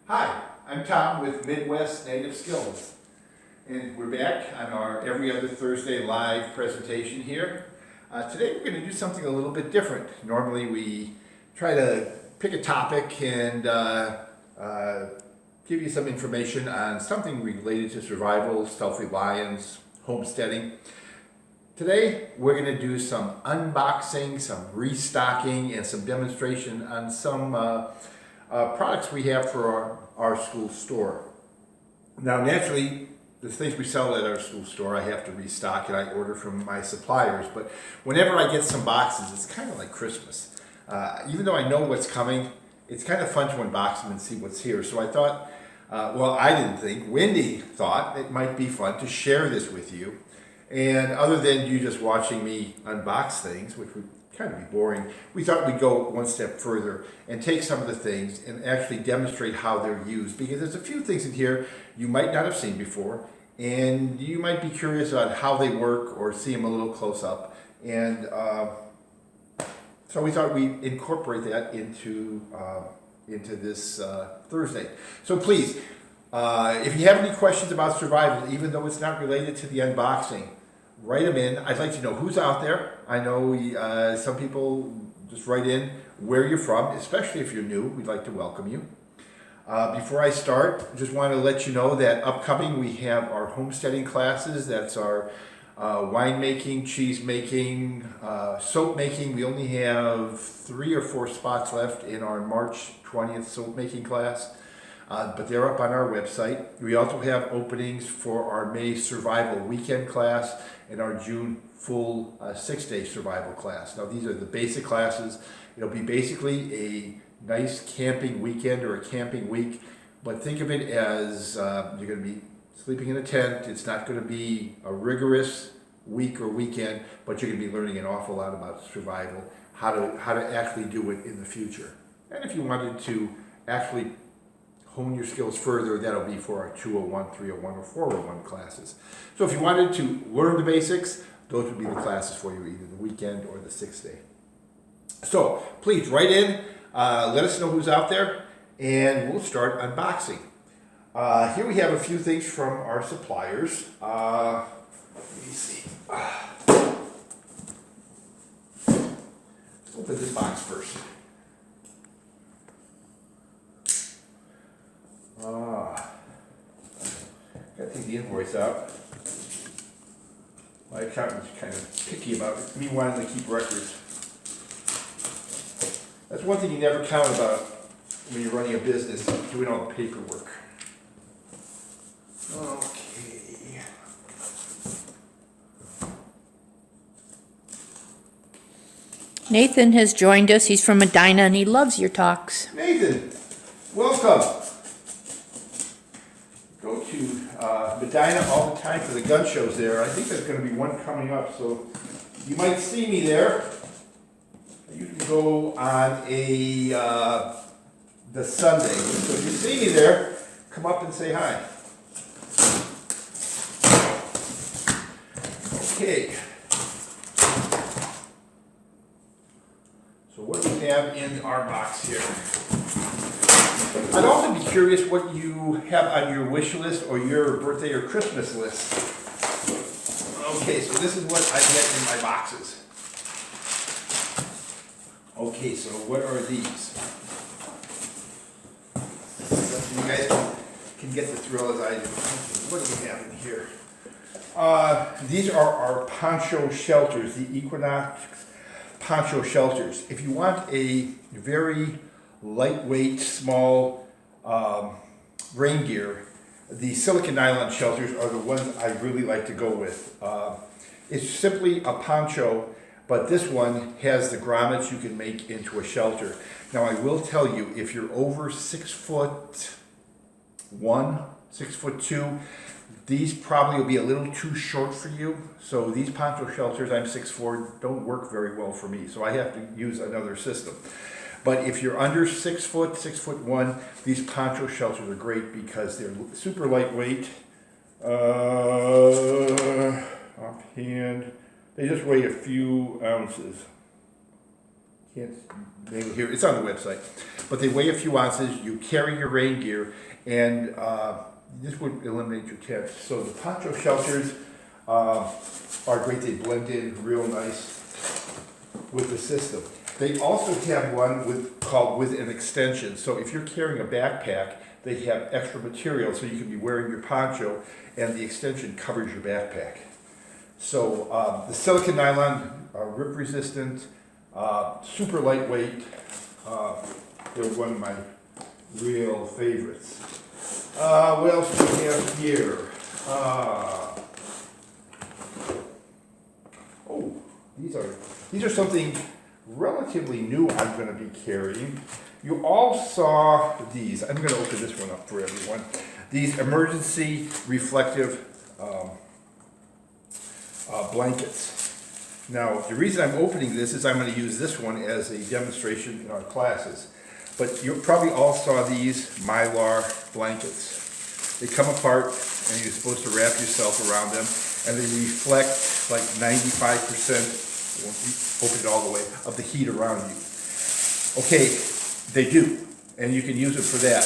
Hi, I'm Tom with Midwest Native Skills, and we're back on our every other Thursday live presentation here. Today we're going to do something a little bit different. Normally we try to pick a topic and give you some information on something related to survival, self-reliance, homesteading. Today we're going to do some unboxing, some restocking, and some demonstration on some products we have for our school store. Now naturally, the things we sell at our school store I have to restock and I order from my suppliers, but whenever I get some boxes, it's kind of like Christmas. Even though I know what's coming, it's kind of fun to unbox them and see what's here. So I thought, I didn't think, Wendy thought it might be fun to share this with you. And other than you just watching me unbox things, which would kind of be boring, we thought we'd go one step further and take some of the things and actually demonstrate how they're used, because there's a few things in here you might not have seen before and you might be curious about how they work or see them a little close up, and so we thought we'd incorporate that into this Thursday. So please, if you have any questions about survival, even though it's not related to the unboxing, write them in. I'd like to know who's out there. I know some people just write in where you're from, especially if you're new. We'd like to welcome you. Before I start, just want to let you know that upcoming we have our homesteading classes. That's our winemaking, cheese making, soap making. We only have 3 or 4 spots left in our March 20th soap making class. But they're up on our website. We also have openings for our May survival weekend class and our June full 6-day survival class. Now these are the basic classes. It'll be basically a nice camping weekend or a camping week, but think of it as you're going to be sleeping in a tent. It's not going to be a rigorous week or weekend, but you're going to be learning an awful lot about survival, how to actually do it in the future. And if you wanted to actually hone your skills further, that'll be for our 201, 301, or 401 classes. So if you wanted to learn the basics, those would be the classes for you, either the weekend or the 6-day. So please write in, let us know who's out there, and we'll start unboxing. Here we have a few things from our suppliers. Let me see. Let's open this box first. Gotta take the invoice out. My accountant's kind of picky about me wanting to keep records. That's one thing you never count about when you're running a business, doing all the paperwork. Okay. Nathan has joined us. He's from Medina and he loves your talks. Nathan, welcome. Go to Medina all the time for the gun shows there. I think there's going to be one coming up, so you might see me there. You can go on the Sunday. So if you see me there, come up and say hi. Okay. So what do we have in our box here? I'd also be curious what you have on your wish list or your birthday or Christmas list. Okay, so this is what I get in my boxes. Okay, so what are these? So you guys can get the thrill as I do. What do we have in here? These are our Poncho shelters, the Equinox Poncho shelters. If you want a very lightweight, small rain gear, the silicone nylon shelters are the ones I really like to go with. It's simply a poncho, but this one has the grommets you can make into a shelter. Now I will tell you, if you're over 6'1", 6'2", these probably will be a little too short for you. So these poncho shelters, I'm 6'4", don't work very well for me. So I have to use another system. But if you're under 6 foot, 6'1", these poncho shelters are great because they're super lightweight. Offhand, they just weigh a few ounces. can't maybe hear, it's on the website. But they weigh a few ounces, you carry your rain gear, and this would eliminate your tent. So the poncho shelters are great, they blend in real nice with the system. They also have one called with an extension. So if you're carrying a backpack, they have extra material so you can be wearing your poncho and the extension covers your backpack. So the silicone nylon are rip resistant, super lightweight. They're one of my real favorites. What else do we have here? Oh, these are something relatively new I'm going to be carrying. You all saw these. I'm going to open this one up for everyone. These emergency reflective blankets. Now, the reason I'm opening this is I'm going to use this one as a demonstration in our classes. But you probably all saw these mylar blankets. They come apart and you're supposed to wrap yourself around them and they reflect like 95%, I won't open it all the way, of the heat around you. Okay, they do, and you can use it for that.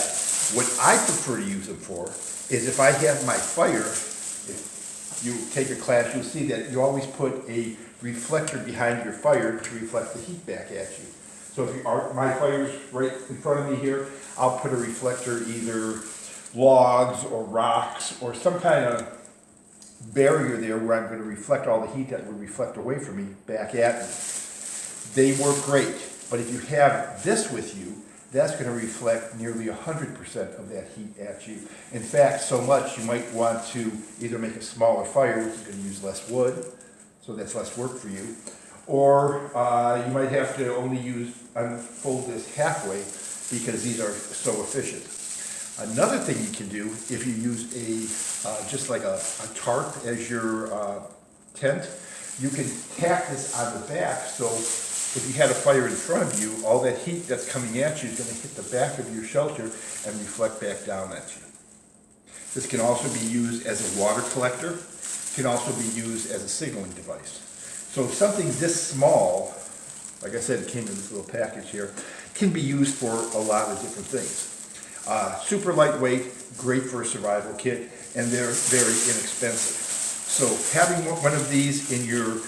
What I prefer to use them for is if I have my fire, if you take a class, you'll see that you always put a reflector behind your fire to reflect the heat back at you. So if my fire's right in front of me here, I'll put a reflector, either logs or rocks or some kind of barrier there where I'm going to reflect all the heat that would reflect away from me back at me. They work great, but if you have this with you, that's going to reflect nearly 100% of that heat at you. In fact, so much you might want to either make a smaller fire, which is going to use less wood, so that's less work for you, or you might have to only unfold this halfway because these are so efficient. Another thing you can do, if you use just like a tarp as your tent, you can tack this on the back, so if you had a fire in front of you, all that heat that's coming at you is going to hit the back of your shelter and reflect back down at you. This can also be used as a water collector. It can also be used as a signaling device. So something this small, like I said, it came in this little package here, can be used for a lot of different things. Super lightweight, great for a survival kit, and they're very inexpensive. So having one of these in your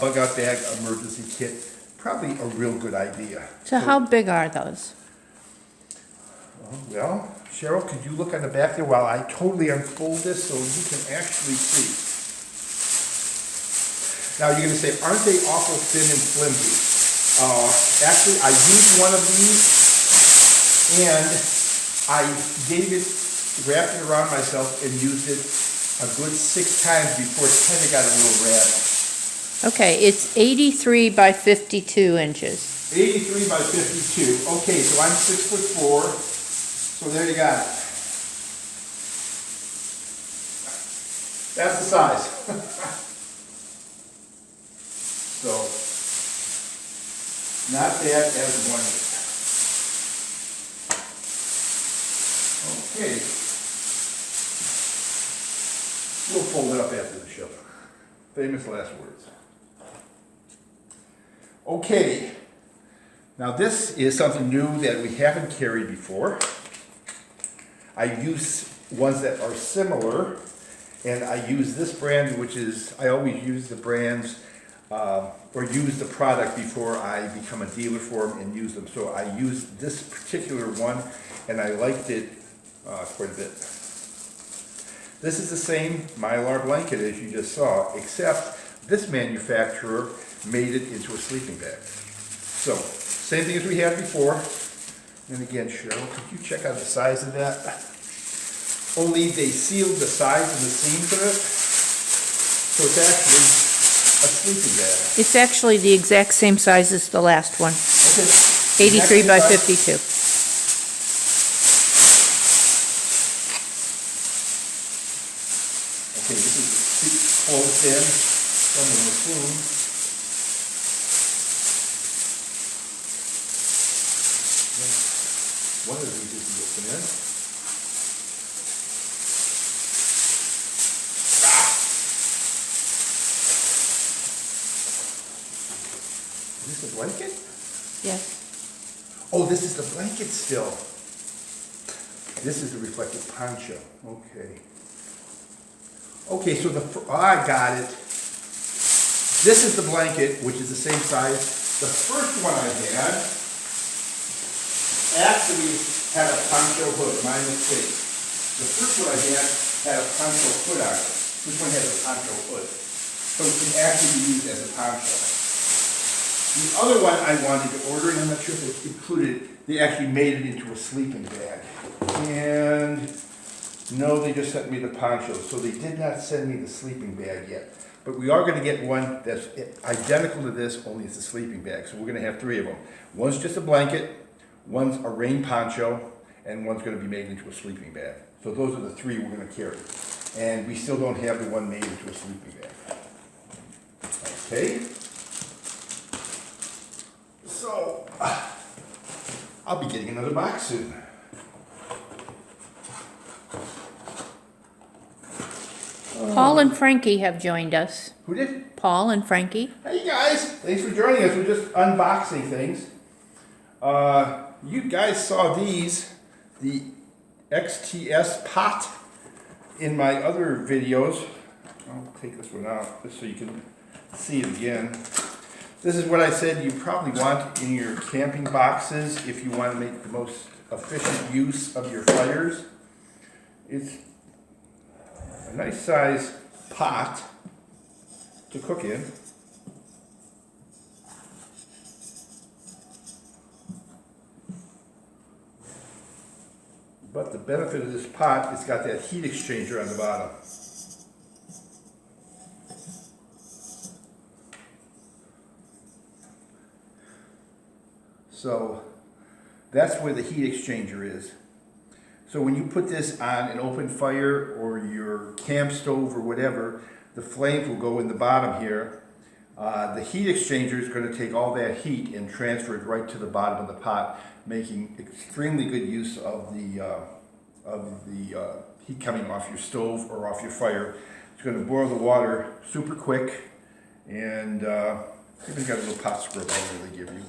bug out bag emergency kit, probably a real good idea. So how big are those? Well, Cheryl, could you look on the back there while I totally unfold this so you can actually see? Now you're going to say, aren't they awful thin and flimsy? Actually, I used one of these and I wrapped it around myself and used it a good 6 times before it kind of got a little ratty. Okay, it's 83 by 52 inches. 83 by 52. Okay, so I'm 6'4", so there you got it. That's the size. So, not bad as one is. Okay. We'll fold it up after the show. Famous last words. Okay. Now this is something new that we haven't carried before. I use ones that are similar, and I use this brand, which is, I always use the brands or use the product before I become a dealer for them and use them. So I used this particular one and I liked it quite a bit. This is the same mylar blanket as you just saw, except this manufacturer made it into a sleeping bag. So, same thing as we had before. And again, Cheryl, could you check out the size of that? Only they sealed the sides and the seams of it, so it's actually a sleeping bag. It's actually the exact same size as the last one. Okay. 83 by 52. Okay, this is closed in from the machine. One of these is open in. Is this a blanket? Yes. Oh, this is the blanket still. This is the reflective poncho. Okay. Okay, so I got it. This is the blanket, which is the same size. The first one I had actually had a poncho hood, my mistake. The first one I had a poncho hood on it. This one has a poncho hood. So it can actually be used as a poncho. The other one I wanted to order, and I'm not sure if it's included, they actually made it into a sleeping bag. And no, they just sent me the poncho, so they did not send me the sleeping bag yet. But we are going to get one that's identical to this, only it's a sleeping bag. So we're going to have 3 of them. One's just a blanket, one's a rain poncho, and one's going to be made into a sleeping bag. So those are the 3 we're going to carry. And we still don't have the one made into a sleeping bag. Okay. So, I'll be getting another box soon. Paul and Frankie have joined us. Who did? Paul and Frankie. Hey guys, thanks for joining us. We're just unboxing things. You guys saw these, the XTSPOT, in my other videos. I'll take this one out just so you can see it again. This is what I said you probably want in your camping boxes if you want to make the most efficient use of your fires. It's a nice size pot to cook in. But the benefit of this pot, it's got that heat exchanger on the bottom. So that's where the heat exchanger is. So when you put this on an open fire or your camp stove or whatever, the flames will go in the bottom here. The heat exchanger is going to take all that heat and transfer it right to the bottom of the pot, making extremely good use of the heat coming off your stove or off your fire. It's going to boil the water super quick, and even got a little pot scrub on there they give you.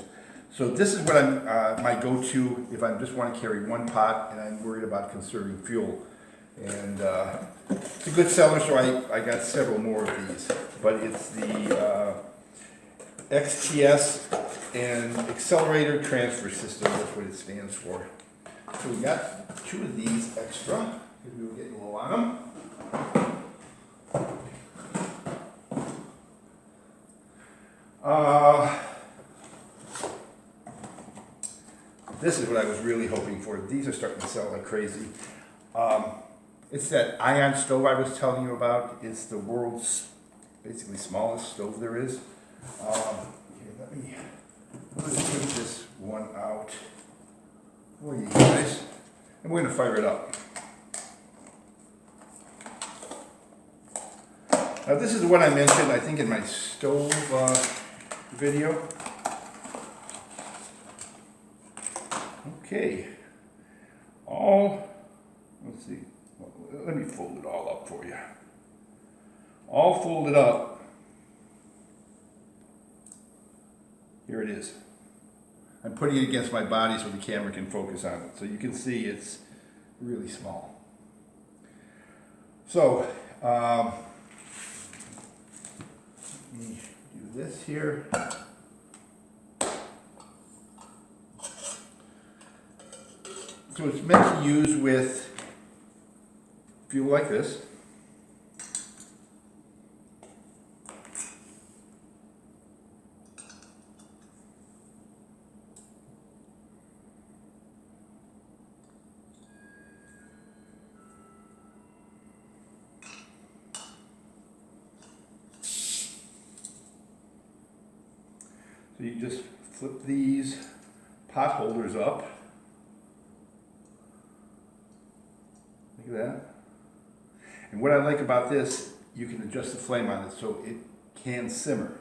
So this is what I'm my go-to if I just want to carry one pot and I'm worried about conserving fuel. And it's a good seller, so I got several more of these. But it's the XTS and Accelerator Transfer System. That's what it stands for. So we got 2 of these extra because we were getting low on them. This is what I was really hoping for. These are starting to sell like crazy. It's that ion stove I was telling you about. It's the world's basically smallest stove there is. Here, let me take this one out for you guys. And we're going to fire it up. Now this is what I mentioned, I think, in my stove video. Okay, let's see, let me fold it all up for you. All folded up. Here it is. I'm putting it against my body so the camera can focus on it. So you can see it's really small. So, let me do this here. So it's meant to use with fuel like this. So you just flip these pot holders up. Look at that. And what I like about this, you can adjust the flame on it so it can simmer.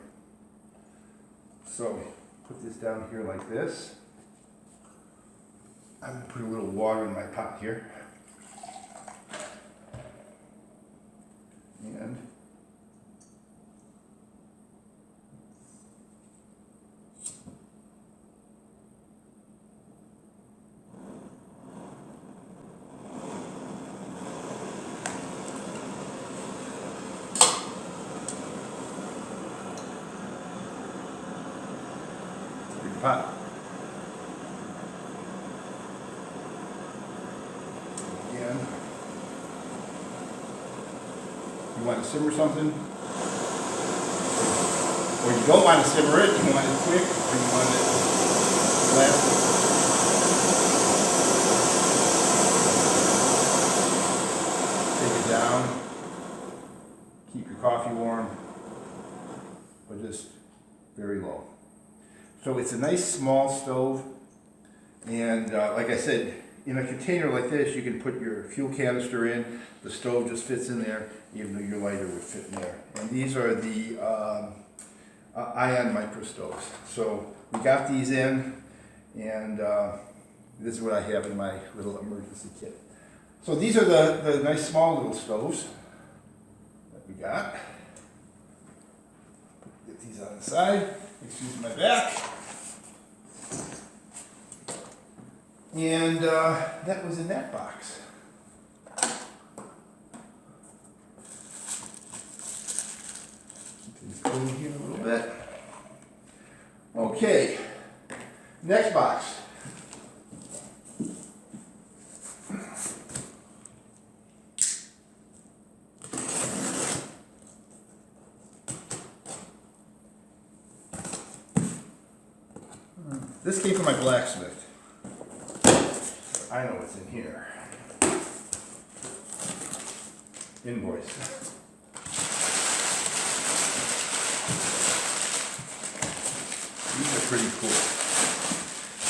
So put this down here like this. I'm going to put a little water in my pot here. And pot. Again. You want to simmer something? Or you don't want to simmer it, you want it quick, or you want it last. Take it down. Keep your coffee warm, but just very low. So it's a nice small stove, and like I said, in a container like this, you can put your fuel canister in. The stove just fits in there, even though your lighter would fit in there. And these are the ion micro stoves. So we got these in, and this is what I have in my little emergency kit. So these are the nice small little stoves that we got. Get these on the side. Excuse my back. And that was in that box. Keep things cool here a little bit. Okay, next box. This came from my blacksmith. I know what's in here. Invoice. These are pretty cool.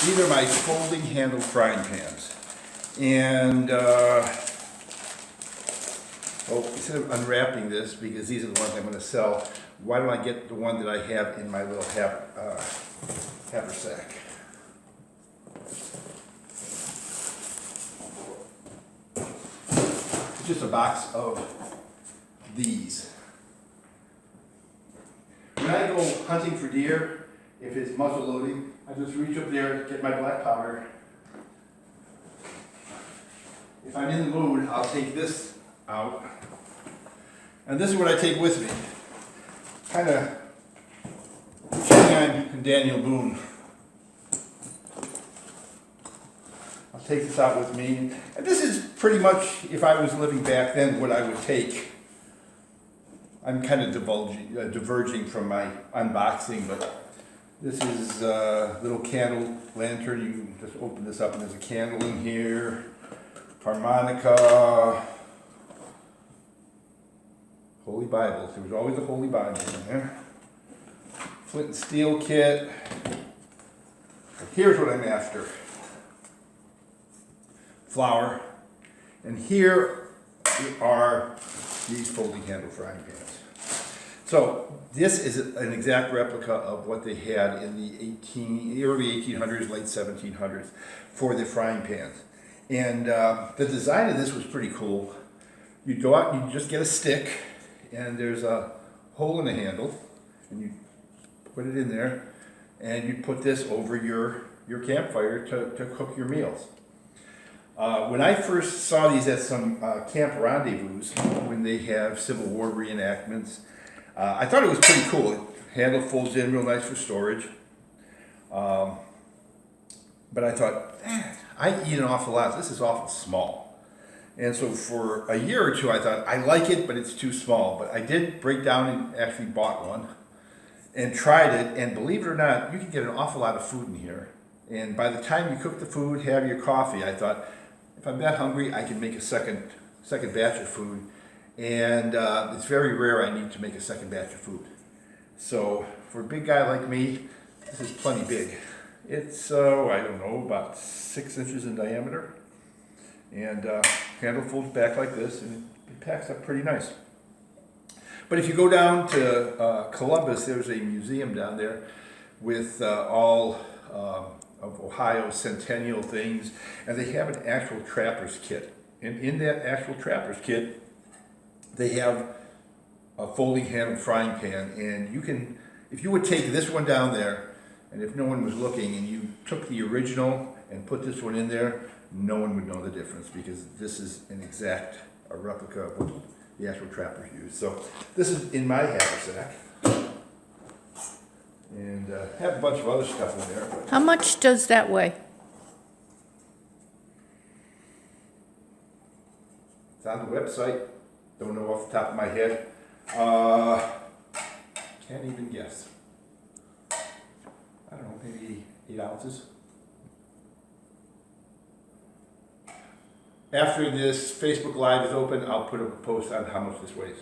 These are my folding handle frying pans. And, instead of unwrapping this, because these are the ones I'm going to sell, why don't I get the one that I have in my little haversack. It's just a box of these. When I go hunting for deer, if it's muzzle loading, I just reach up there, get my black powder. If I'm in the mood, I'll take this out. And this is what I take with me. Kind of I'm Daniel Boone. I'll take this out with me. And this is pretty much, if I was living back then, what I would take. I'm kind of diverging from my unboxing, but this is a little candle lantern. You can just open this up and there's a candle in here. Harmonica. Holy Bible. There was always a Holy Bible in there. Flint and steel kit. Here's what I'm after. Flour. And here are these folding handle frying pans. So this is an exact replica of what they had in the early 1800s, late 1700s for the frying pans. And the design of this was pretty cool. You'd go out and you just get a stick, and there's a hole in the handle, and you put it in there, and you put this over your campfire to cook your meals. When I first saw these at some camp rendezvous, when they have Civil War reenactments, I thought it was pretty cool. The handle folds in real nice for storage. But I thought, I eat an awful lot. This is awful small. And so for a year or two, I thought, I like it, but it's too small. But I did break down and actually bought one and tried it. And believe it or not, you can get an awful lot of food in here. And by the time you cook the food, have your coffee, I thought, if I'm that hungry, I can make a second batch of food. And it's very rare I need to make a second batch of food. So for a big guy like me, this is plenty big. It's, I don't know, about 6 inches in diameter. And handle folds back like this, and it packs up pretty nice. But if you go down to Columbus, there's a museum down there with all of Ohio's centennial things, and they have an actual trapper's kit. And in that actual trapper's kit, they have a folding handle frying pan, and you can, if you would take this one down there, and if no one was looking, and you took the original and put this one in there, no one would know the difference, because this is an exact replica of what the actual trappers use. So this is in my haversack. And have a bunch of other stuff in there. But How much does that weigh? it's on the website. Don't know off the top of my head. Can't even guess. I don't know, maybe 8 ounces. After this Facebook Live is open, I'll put up a post on how much this weighs.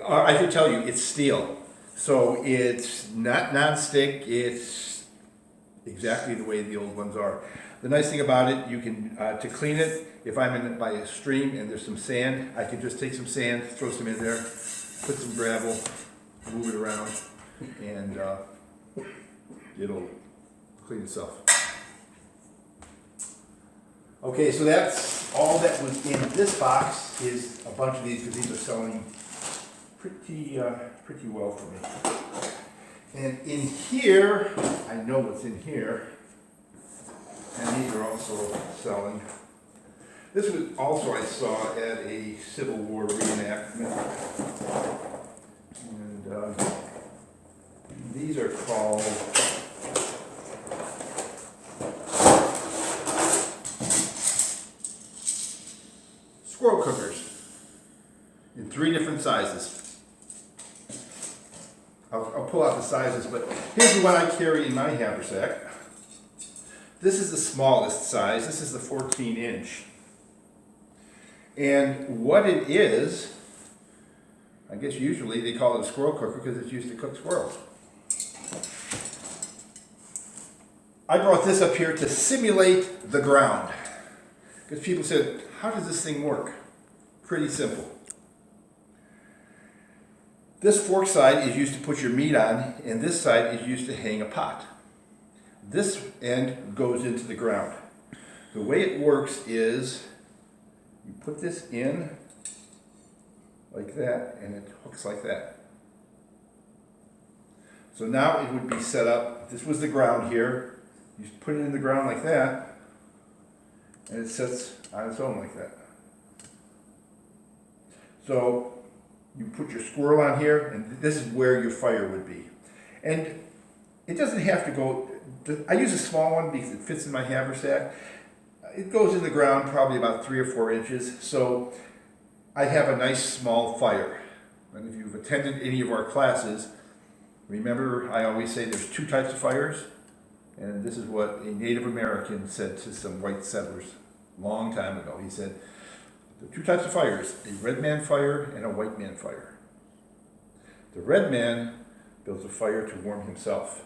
I should tell you, it's steel. So it's not non-stick, it's exactly the way the old ones are. The nice thing about it, you can, to clean it, if I'm in by a stream and there's some sand, I can just take some sand, throw some in there, put some gravel, move it around, and it'll clean itself. Okay, so that's all that was in this box, is a bunch of these, because these are selling pretty well for me. And in here, I know what's in here, and these are also selling. This was also I saw at a Civil War reenactment, and these are called Squirrel Cookers in 3 different sizes. I'll pull out the sizes, but here's the one I carry in my haversack. This is the smallest size. This is the 14-inch. And what it is, I guess usually they call it a squirrel cooker because it's used to cook squirrels. I brought this up here to simulate the ground. Because people said, how does this thing work? Pretty simple. This fork side is used to put your meat on, and this side is used to hang a pot. This end goes into the ground. The way it works is you put this in like that, and it hooks like that. So now it would be set up, if this was the ground here, you put it in the ground like that, and it sits on its own like that. So you put your squirrel on here, and this is where your fire would be. And it doesn't have to go, I use a small one because it fits in my haversack. It goes in the ground probably about 3 or 4 inches, so I have a nice small fire. And if you've attended any of our classes, remember I always say there's 2 types of fires, and this is what a Native American said to some white settlers a long time ago. He said, there are 2 types of fires, a red man fire and a white man fire. The red man builds a fire to warm himself.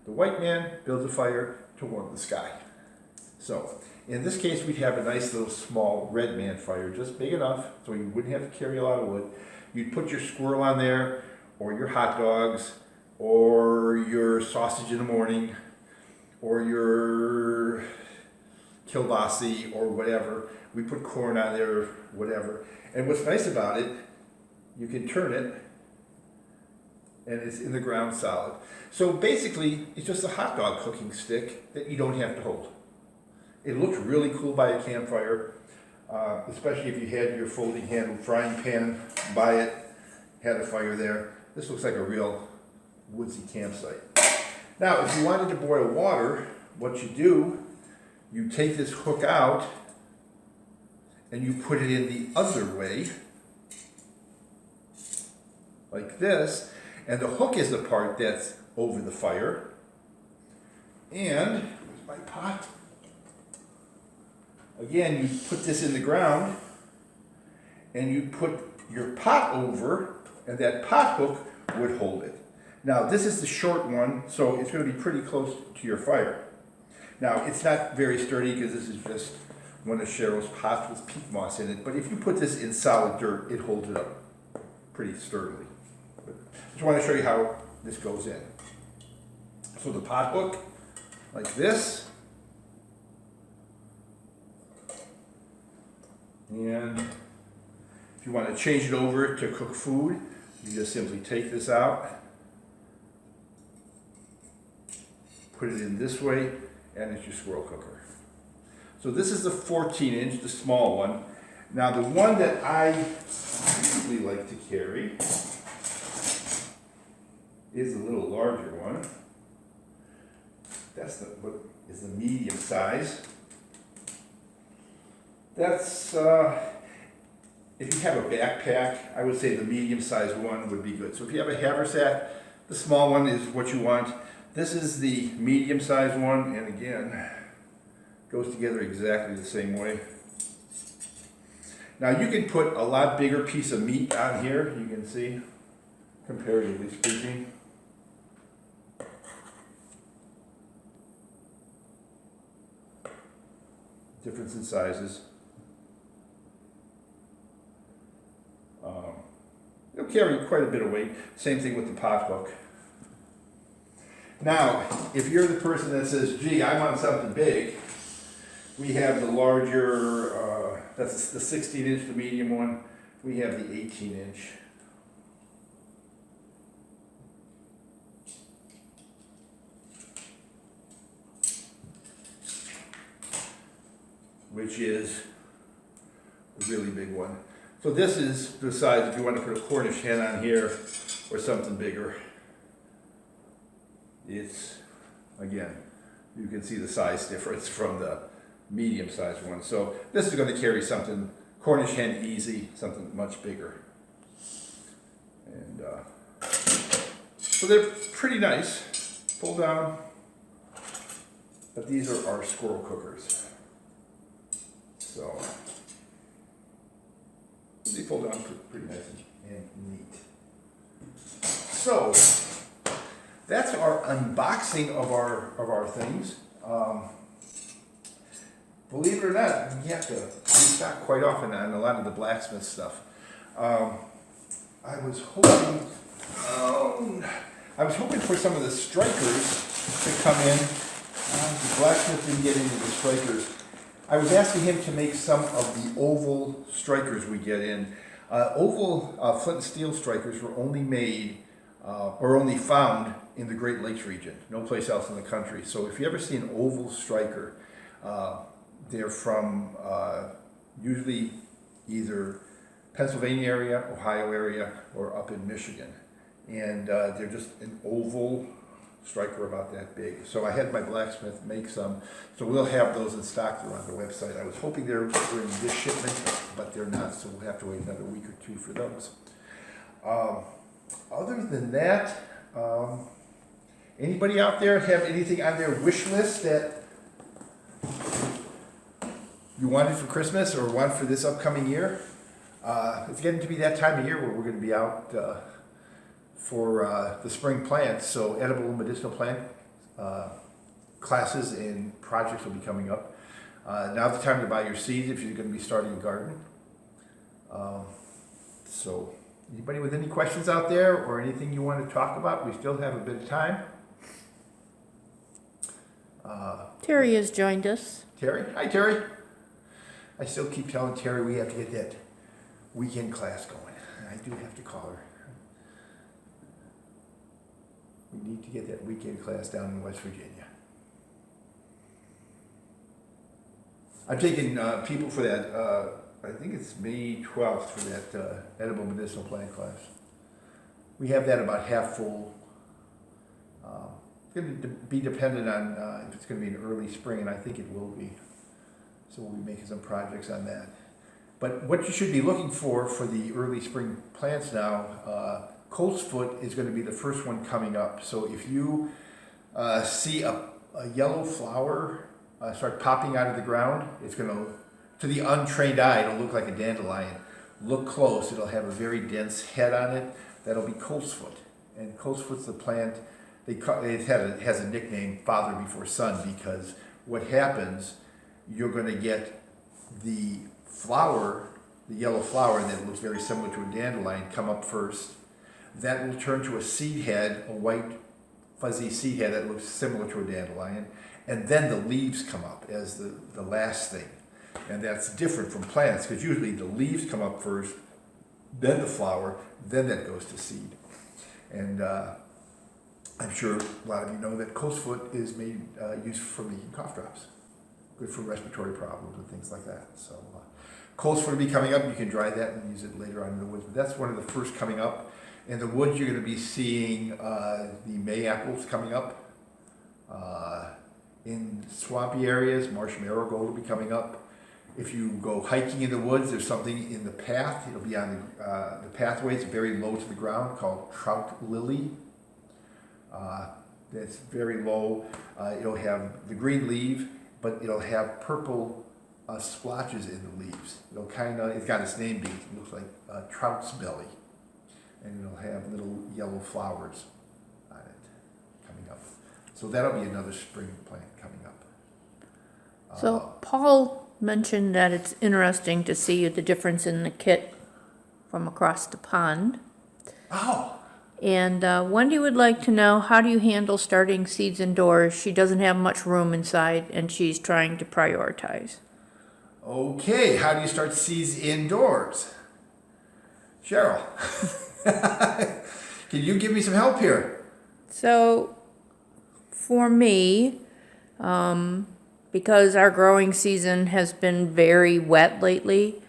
The white man builds a fire to warm the sky. So, in this case, we'd have a nice little small red man fire, just big enough so you wouldn't have to carry a lot of wood. You'd put your squirrel on there, or your hot dogs, or your sausage in the morning, or your kielbasa, or whatever. We put corn on there, whatever. And what's nice about it, you can turn it, and it's in the ground solid. So basically, it's just a hot dog cooking stick that you don't have to hold. It looks really cool by a campfire, especially if you had your folding handle frying pan by it, had a fire there. This looks like a real woodsy campsite. Now, if you wanted to boil water, what you do, you take this hook out and you put it in the other way, like this, and the hook is the part that's over the fire. And, where's my pot? Again, you put this in the ground, and you put your pot over, and that pot hook would hold it. Now, this is the short one, so it's going to be pretty close to your fire. Now, it's not very sturdy because this is just one of Cheryl's pots with peat moss in it, but if you put this in solid dirt, it holds it up pretty sturdily. But just want to show you how this goes in. So the pot hook, like this, and if you want to change it over to cook food, you just simply take this out, put it in this way, and it's your squirrel cooker. So this is the 14-inch, the small one. Now the one that I usually like to carry is a little larger one. That's what is the medium size. That's, if you have a backpack, I would say the medium sized one would be good. So if you have a haversack, the small one is what you want. This is the medium sized one, and again, goes together exactly the same way. Now you can put a lot bigger piece of meat on here, you can see, comparatively speaking. Difference in sizes. It'll carry quite a bit of weight. Same thing with the pot hook. Now, if you're the person that says, gee, I want something big, we have the larger, that's the 16-inch, the medium one. We have the 18-inch. Which is a really big one. So this is the size if you want to put a Cornish hen on here or something bigger. It's, again, you can see the size difference from the medium-sized one. So this is going to carry something, Cornish hen easy, something much bigger. And so they're pretty nice. Pull down. But these are our squirrel cookers. So they pull down pretty nice and neat. So that's our unboxing of our things. Believe it or not, you have to restock quite often on a lot of the blacksmith stuff. I was hoping for some of the strikers to come in. The blacksmith didn't get into the strikers. I was asking him to make some of the oval strikers we get in. Oval flint and steel strikers were only made or only found in the Great Lakes region, no place else in the country. So if you ever see an oval striker, they're from usually either Pennsylvania area, Ohio area, or up in Michigan. And they're just an oval striker about that big. So I had my blacksmith make some. So we'll have those in stock. They're on the website. I was hoping they were in this shipment, but they're not. So we'll have to wait another week or two for those. Other than that, anybody out there have anything on their wish list that you wanted for Christmas or want for this upcoming year? It's getting to be that time of year where we're going to be out for the spring plants, so edible medicinal plant classes and projects will be coming up. Now's the time to buy your seeds if you're going to be starting a garden. So anybody with any questions out there or anything you want to talk about, we still have a bit of time. Terry has joined us. Terry? Hi, Terry. I still keep telling Terry we have to get that weekend class going. I do have to call her. We need to get that weekend class down in West Virginia. I'm taking people for that, I think it's May 12th for that edible medicinal plant class. We have that about half full. It's going to be dependent on if it's going to be in early spring, and I think it will be. So we'll be making some projects on that. But what you should be looking for the early spring plants now, Coltsfoot is going to be the first one coming up. So if you see a yellow flower start popping out of the ground, it's going to the untrained eye, it'll look like a dandelion. Look close, it'll have a very dense head on it. That'll be Coltsfoot. And Coltsfoot's the plant, it has a nickname, father before son, because what happens, you're going to get the flower, the yellow flower that looks very similar to a dandelion, come up first. That will turn to a seed head, a white fuzzy seed head that looks similar to a dandelion, and then the leaves come up as the last thing. And that's different from plants, because usually the leaves come up first, then the flower, then that goes to seed. And I'm sure a lot of you know that Coltsfoot is made used for making cough drops, good for respiratory problems and things like that. So Coltsfoot will be coming up. You can dry that and use it later on in the woods. But that's one of the first coming up. In the woods, you're going to be seeing the May apples coming up. In swampy areas, Marsh Marigold will be coming up. If you go hiking in the woods, there's something in the path. It'll be on the pathways, very low to the ground, called Trout lily. That's very low. It'll have the green leaf, but it'll have purple splotches in the leaves. It's got its name beat. It looks like trout's belly. And it'll have little yellow flowers on it coming up. So that'll be another spring plant coming up. So Paul mentioned that it's interesting to see the difference in the kit from across the pond. Oh! And Wendy would like to know, how do you handle starting seeds indoors? She doesn't have much room inside and she's trying to prioritize. Okay, how do you start seeds indoors? Cheryl, can you give me some help here? So for me, because our growing season has been very wet lately,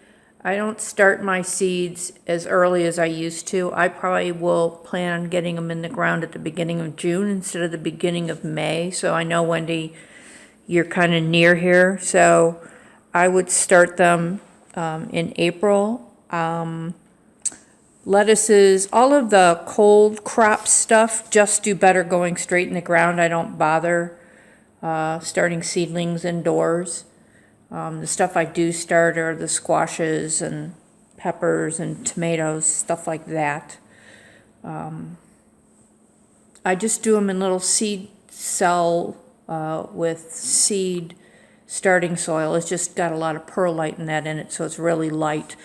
I don't start my seeds as early as I used to. I probably will plan on getting them in the ground at the beginning of June instead of the beginning of May. So I know, Wendy, you're kind of near here. So I would start them in April. Lettuces, all of the cold crop stuff just do better going straight in the ground. I don't bother starting seedlings indoors. The stuff I do start are the squashes and peppers and tomatoes, stuff like that. I just do them in little seed cell with seed starting soil. It's just got a lot of perlite in it, so it's really light.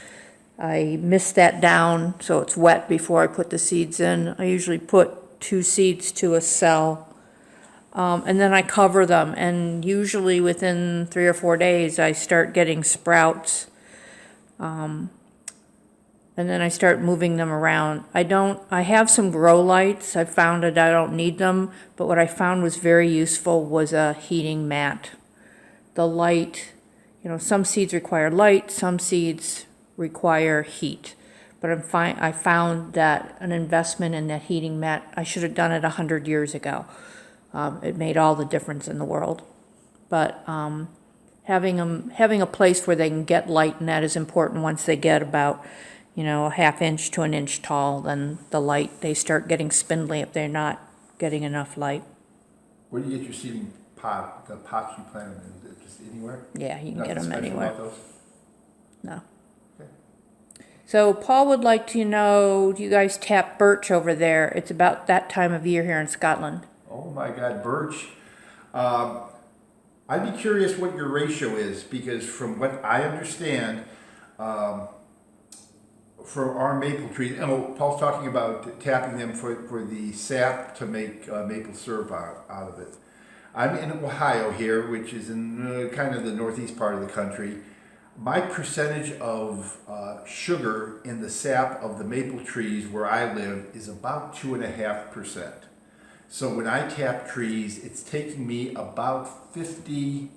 I mist that down so it's wet before I put the seeds in. I usually put 2 seeds to a cell. And then I cover them, and usually within 3 or 4 days I start getting sprouts. And then I start moving them around. I have some grow lights. I found that I don't need them, but what I found was very useful was a heating mat. The light, some seeds require light, some seeds require heat. But I found that an investment in that heating mat, I should have done it 100 years ago. It made all the difference in the world. But having a place where they can get light, and that is important. Once they get about, a half inch to an inch tall, then the light, they start getting spindly if they're not getting enough light. Where do you get your seeding pot, the pots you plant them in? Is it just anywhere? Yeah, you can Nothing get them special anywhere. about those? No. Okay. So Paul would like to know, do you guys tap birch over there? It's about that time of year here in Scotland. Oh my God, birch. I'd be curious what your ratio is, because from what I understand, for our maple trees, Paul's talking about tapping them for the sap to make maple syrup out of it. I'm in Ohio here, which is in kind of the northeast part of the country. My percentage of sugar in the sap of the maple trees where I live is about 2.5%. So when I tap trees, it's taking me about 50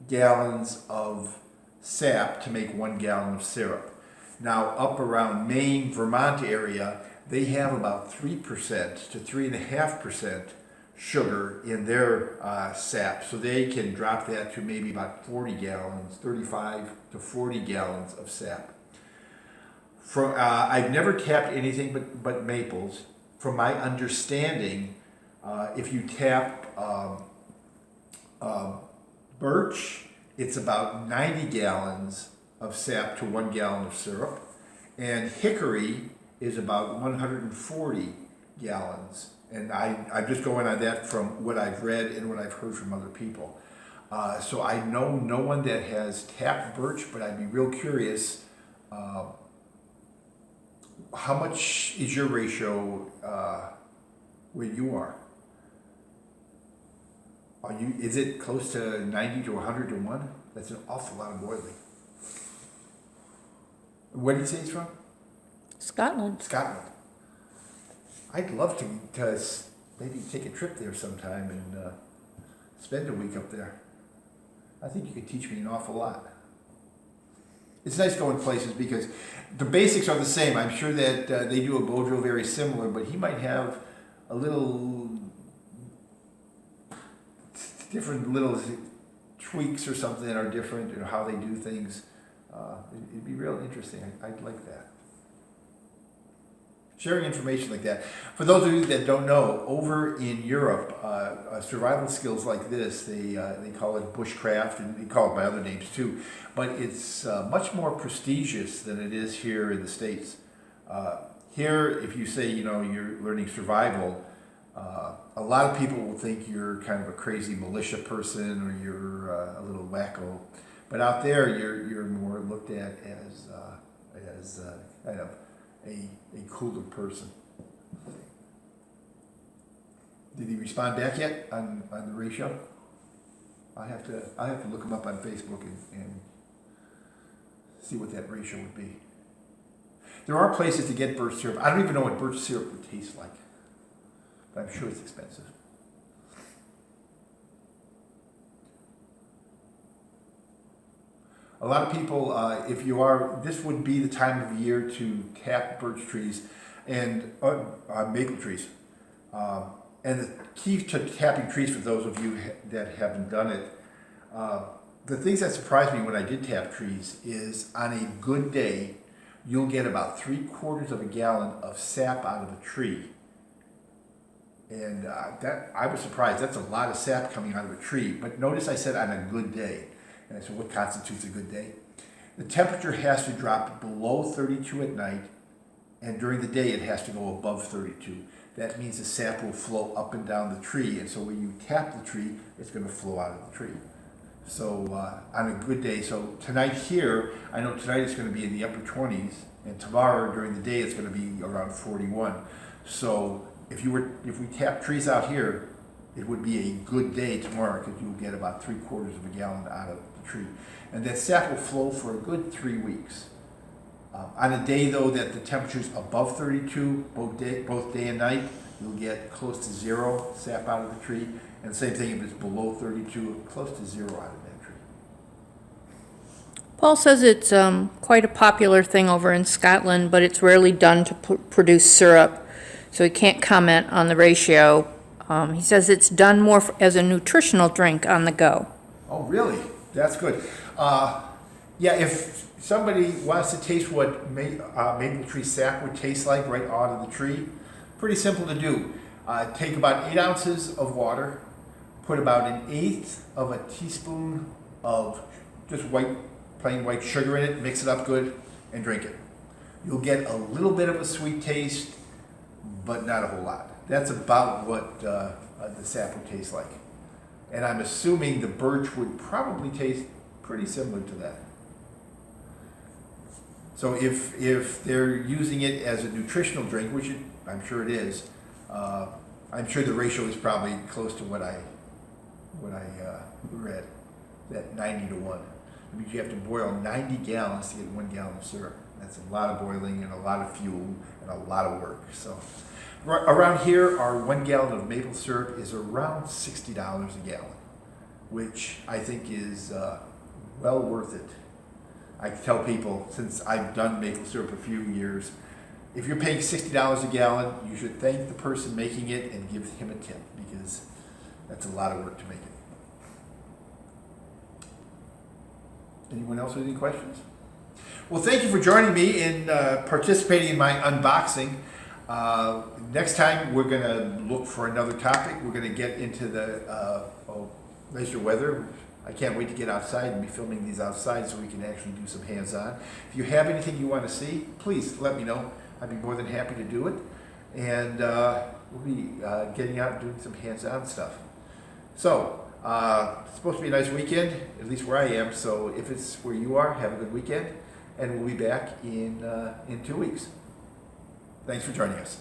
gallons of sap to make 1 gallon of syrup. Now up around Maine, Vermont area, they have about 3% to 3.5% sugar in their sap. So they can drop that to maybe about 40 gallons, 35 to 40 gallons of sap. I've never tapped anything but maples. From my understanding, if you tap birch, it's about 90 gallons of sap to 1 gallon of syrup, and hickory is about 140 gallons. And I'm just going on that from what I've read and what I've heard from other people. So I know no one that has tapped birch, but I'd be real curious, how much is your ratio where you are? Is it close to 90 to 100 to 1? That's an awful lot of boiling. Where did you say he's from? Scotland. Scotland. I'd love to maybe take a trip there sometime and spend a week up there. I think you could teach me an awful lot. it's nice going places because the basics are the same. I'm sure that they do a bow drill very similar, but he might have a little different little tweaks or something that are different, or how they do things. It'd be real interesting. I'd like that. Sharing information like that. For those of you that don't know, over in Europe, survival skills like this, they call it bushcraft, and they call it by other names too, but it's much more prestigious than it is here in the States. Here, if you say, you know, you're learning survival, a lot of people will think you're kind of a crazy militia person, or you're a little wacko. But out there, you're more looked at as kind of a cooler person. Did he respond back yet on the ratio? I have to look him up on Facebook and see what that ratio would be. There are places to get birch syrup. I don't even know what birch syrup would taste like, but I'm sure it's expensive. A lot of people, this would be the time of year to tap birch trees and maple trees. And the key to tapping trees, for those of you that haven't done it, the things that surprised me when I did tap trees is, on a good day, you'll get about 3/4 of a gallon of sap out of a tree. And that I was surprised. That's a lot of sap coming out of a tree. But notice I said on a good day. And I said, what constitutes a good day? The temperature has to drop below 32 at night, and during the day it has to go above 32. That means the sap will flow up and down the tree, and so when you tap the tree, it's going to flow out of the tree. So on a good day, so tonight here, I know tonight it's going to be in the upper 20s, and tomorrow during the day it's going to be around 41. So if we tap trees out here, it would be a good day tomorrow, because you'll get about 3/4 of a gallon out of the tree. And that sap will flow for a good 3 weeks. On a day, though, that the temperature's above 32, both day and night, you'll get close to zero sap out of the tree. And same thing if it's below 32, close to zero out of that tree. Paul says it's quite a popular thing over in Scotland, but it's rarely done to produce syrup, so he can't comment on the ratio. He says it's done more as a nutritional drink on the go. Oh, really? That's good. Yeah, if somebody wants to taste what maple tree sap would taste like right out of the tree, pretty simple to do. Take about 8 ounces of water, put about 1/8 of a teaspoon of just plain white sugar in it, mix it up good, and drink it. You'll get a little bit of a sweet taste, but not a whole lot. That's about what the sap would taste like. And I'm assuming the birch would probably taste pretty similar to that. So if they're using it as a nutritional drink, which I'm sure it is, I'm sure the ratio is probably close to what I read, that 90-to-1. I mean, you have to boil 90 gallons to get 1 gallon of syrup. That's a lot of boiling and a lot of fuel and a lot of work. So around here, our 1 gallon of maple syrup is around $60 a gallon, which I think is well worth it. I tell people, since I've done maple syrup a few years, if you're paying $60 a gallon, you should thank the person making it and give him a tip, because that's a lot of work to make it. Anyone else with any questions? Well, thank you for joining me in participating in my unboxing. Next time, we're going to look for another topic. We're going to get into the nicer weather. I can't wait to get outside and be filming these outside so we can actually do some hands-on. If you have anything you want to see, please let me know. I'd be more than happy to do it. And we'll be getting out and doing some hands-on stuff. So, it's supposed to be a nice weekend, at least where I am. So if it's where you are, have a good weekend. And we'll be back in 2 weeks. Thanks for joining us.